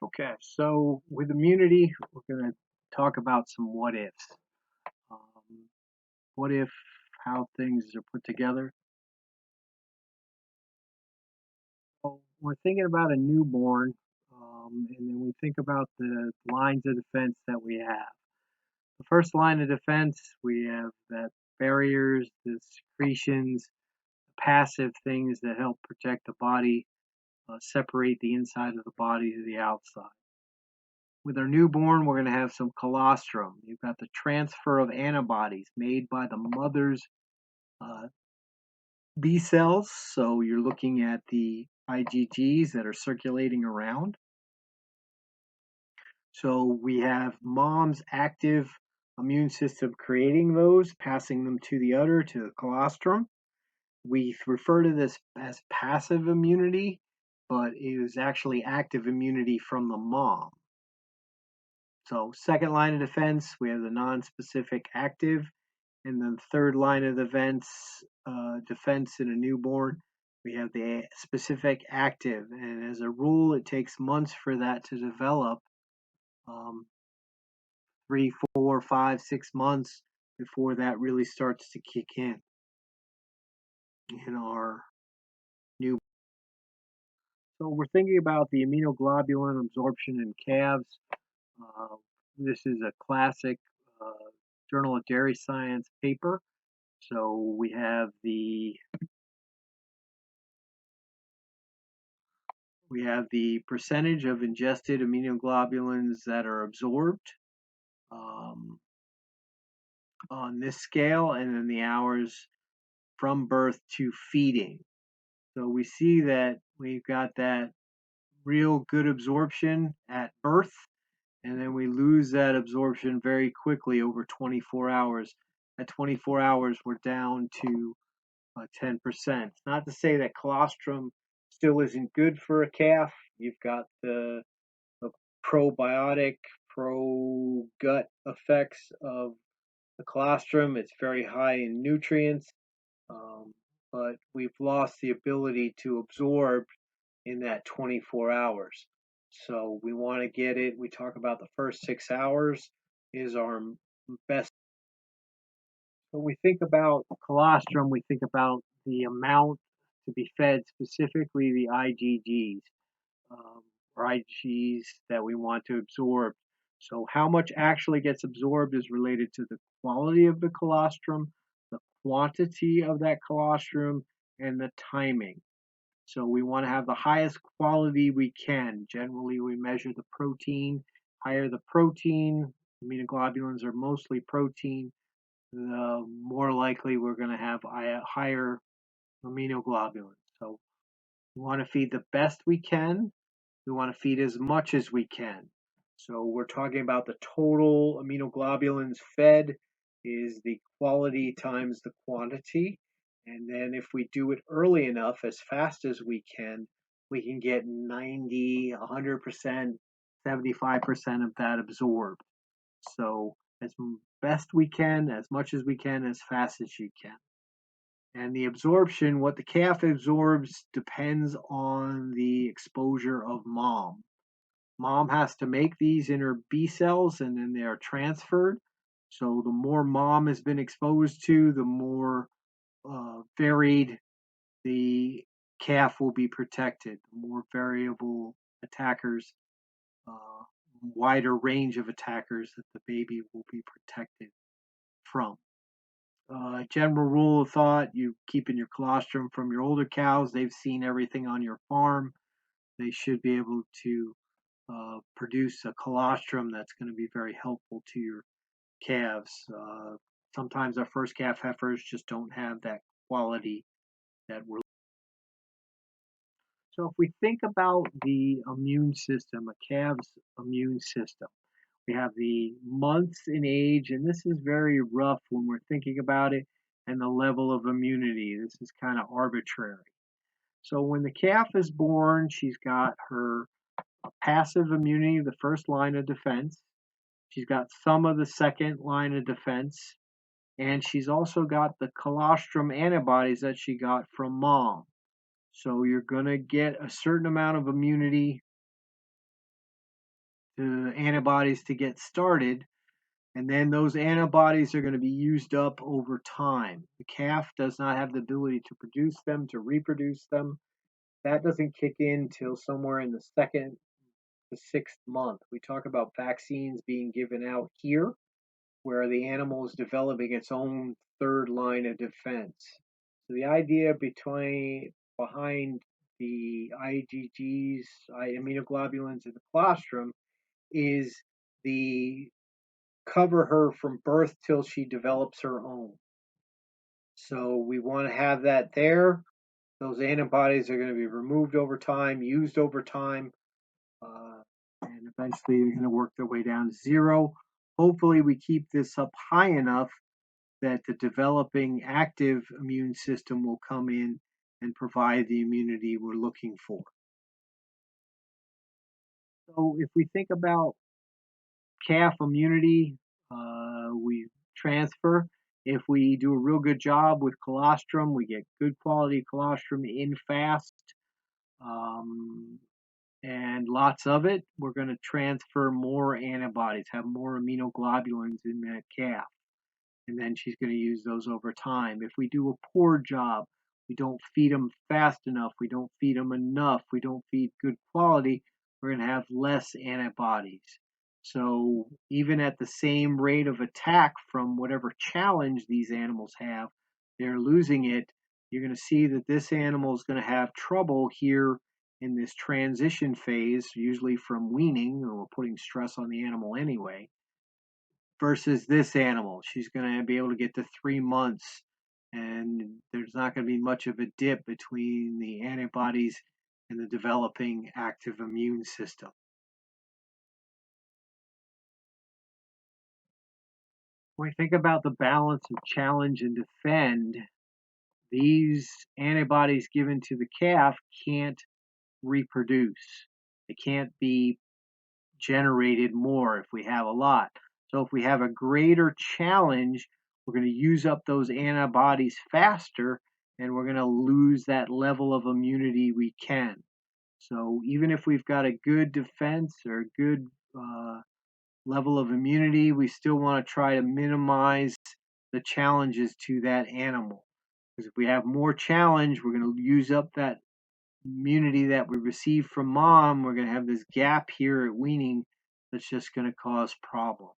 Okay, so with immunity, we're going to talk about some what ifs. Um, what if how things are put together? So we're thinking about a newborn, and then we think about the lines of defense that we have. The first line of defense, we have that barriers, the secretions, passive things that help protect the body, separate the inside of the body to the outside. With our newborn, we're going to have some colostrum. You've got the transfer of antibodies made by the mother's uh, B cells. So you're looking at the IgGs that are circulating around. So we have mom's active immune system creating those, passing them to the udder, to the colostrum. We refer to this as passive immunity, but it is actually active immunity from the mom. So second line of defense, we have the non-specific active, and then third line of defense in a newborn, we have the specific active. And as a rule, it takes months for that to develop, 3, 4, 5, 6 months before that really starts to kick in our new. So we're thinking about the immunoglobulin absorption in calves. Uh, this is a classic uh, Journal of Dairy Science paper. So we have the percentage of ingested immunoglobulins that are absorbed um, on this scale, and then the hours from birth to feeding. So we see that we've got that real good absorption at birth, and then we lose that absorption very quickly over 24 hours. At 24 hours, we're down to 10%. Not to say that colostrum still isn't good for a calf. You've got the probiotic, pro gut effects of the colostrum. It's very high in nutrients, um, but we've lost the ability to absorb in that 24 hours. So we want to get it. We talk about the first 6 hours is our best. When we think about colostrum, we think about the amount to be fed, specifically the IgGs, or IgGs that we want to absorb. So how much actually gets absorbed is related to the quality of the colostrum, the quantity of that colostrum, and the timing. So we want to have the highest quality we can. Generally, we measure the protein. Higher the protein, immunoglobulins are mostly protein, the more likely we're going to have higher immunoglobulins. So we want to feed the best we can. We want to feed as much as we can. So we're talking about the total immunoglobulins fed is the quality times the quantity. And then if we do it early enough, as fast as we can get 90, 100%, 75% of that absorbed. So as best we can, as much as we can, as fast as you can. And the absorption, what the calf absorbs, depends on the exposure of mom. Mom has to make these in her B cells and then they are transferred. So the more mom has been exposed to, the more varied the calf will be protected. The more variable attackers, uh, wider range of attackers that the baby will be protected from. General rule of thought, you keeping your colostrum from your older cows. They've seen everything on your farm. They should be able to produce a colostrum that's going to be very helpful to your calves. Sometimes our first calf heifers just don't have that quality that we're. So if we think about the immune system, a calf's immune system, we have the months in age, and this is very rough when we're thinking about it, and the level of immunity. This is kind of arbitrary. So when the calf is born, she's got her passive immunity, the first line of defense. She's got some of the second line of defense, and she's also got the colostrum antibodies that she got from mom. So you're going to get a certain amount of immunity the antibodies to get started, and then those antibodies are going to be used up over time. The calf does not have the ability to produce them, to reproduce them. That doesn't kick in till somewhere in the second to sixth month. We talk about vaccines being given out here, where the animal is developing its own third line of defense. So the idea behind the IgGs, immunoglobulins, and the colostrum is the cover her from birth till she develops her own. So we want to have that there. Those antibodies are going to be removed over time, used over time, and eventually they're going to work their way down to zero. Hopefully, we keep this up high enough that the developing active immune system will come in and provide the immunity we're looking for. So if we think about calf immunity, we transfer. If we do a real good job with colostrum, we get good quality colostrum in fast, um, and lots of it. We're going to transfer more antibodies, have more immunoglobulins in that calf, and then she's going to use those over time. If we do a poor job, we don't feed them fast enough, we don't feed them enough, we don't feed good quality, we're going to have less antibodies. So even at the same rate of attack from whatever challenge these animals have, they're losing it. You're going to see that this animal is going to have trouble here in this transition phase, usually from weaning, or we're putting stress on the animal anyway, versus this animal. She's going to be able to get to 3 months, and there's not going to be much of a dip between the antibodies and the developing active immune system. When we think about the balance of challenge and defend, these antibodies given to the calf can't reproduce. They can't be generated more if we have a lot. So if we have a greater challenge, we're going to use up those antibodies faster, and we're going to lose that level of immunity we can. So even if we've got a good defense or a good level of immunity, we still want to try to minimize the challenges to that animal. Because if we have more challenge, we're going to use up that immunity that we receive from mom. We're going to have this gap here at weaning that's just going to cause problems.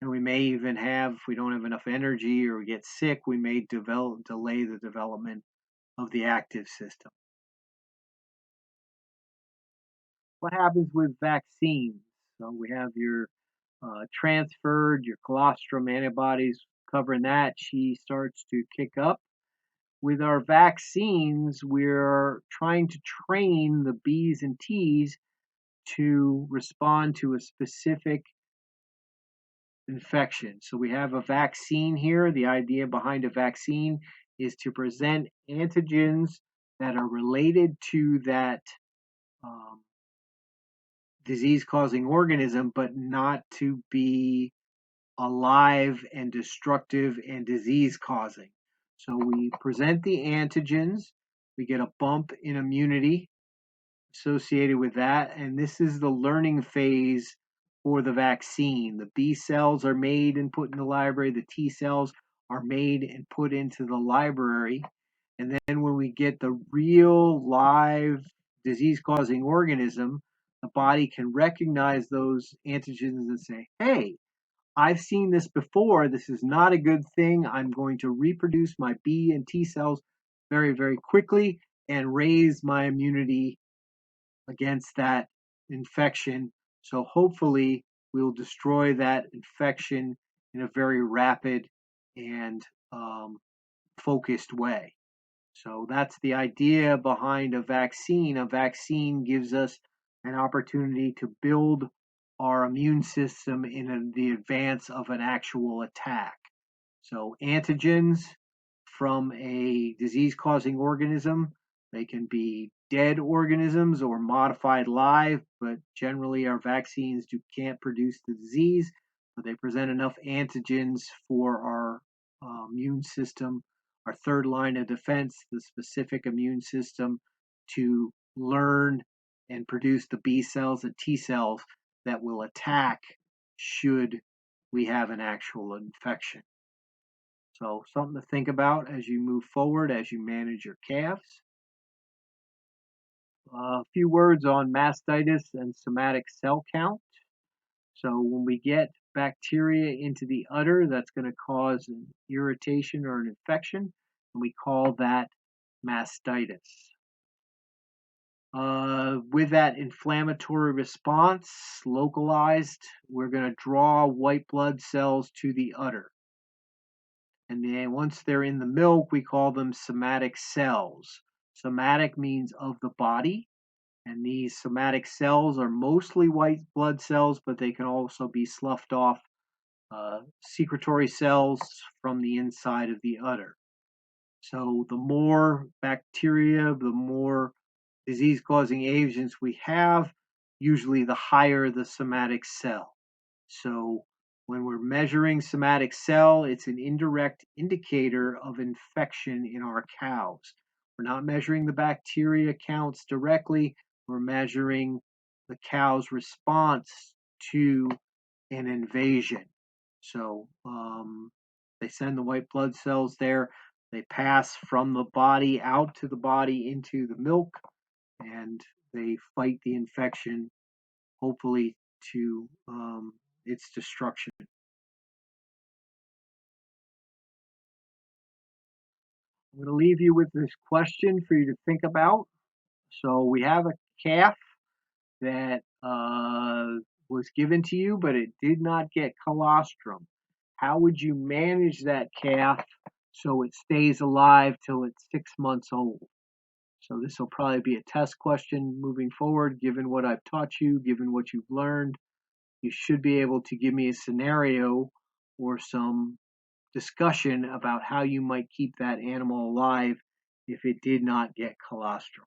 And we may even have, if we don't have enough energy or we get sick, we may delay the development of the active system. What happens with vaccines? So we have your transferred, your colostrum antibodies covering that. She starts to kick up. With our vaccines, we're trying to train the B's and T's to respond to a specific infection. So we have a vaccine here. The idea behind a vaccine is to present antigens that are related to that disease-causing organism, but not to be alive and destructive and disease-causing. So we present the antigens, we get a bump in immunity associated with that, and this is the learning phase for the vaccine. The B cells are made and put in the library, the T cells are made and put into the library, and then when we get the real live disease-causing organism, the body can recognize those antigens and say, hey, I've seen this before. This is not a good thing. I'm going to reproduce my B and T cells very, very quickly and raise my immunity against that infection. So hopefully we'll destroy that infection in a very rapid and focused way. So that's the idea behind a vaccine. A vaccine gives us an opportunity to build our immune system in the advance of an actual attack. So antigens from a disease-causing organism, they can be dead organisms or modified live, but generally our vaccines can't produce the disease, but they present enough antigens for our immune system, our third line of defense, the specific immune system, to learn and produce the B cells and T cells that will attack should we have an actual infection. So something to think about as you move forward, as you manage your calves. A few words on mastitis and somatic cell count. So when we get bacteria into the udder, that's going to cause an irritation or an infection, and we call that mastitis. With that inflammatory response localized, we're going to draw white blood cells to the udder. And then once they're in the milk, we call them somatic cells. Somatic means of the body, and these somatic cells are mostly white blood cells, but they can also be sloughed off secretory cells from the inside of the udder. So the more bacteria, the more disease-causing agents we have, usually the higher the somatic cell. So when we're measuring somatic cell, it's an indirect indicator of infection in our cows. We're not measuring the bacteria counts directly, we're measuring the cow's response to an invasion. So they send the white blood cells there, they pass from the body out to the body into the milk, and they fight the infection, hopefully to its destruction. I'm going to leave you with this question for you to think about. So we have a calf that was given to you, but it did not get colostrum. How would you manage that calf so it stays alive till it's 6 months old? So this will probably be a test question moving forward, given what I've taught you, given what you've learned. You should be able to give me a scenario or some discussion about how you might keep that animal alive if it did not get colostrum.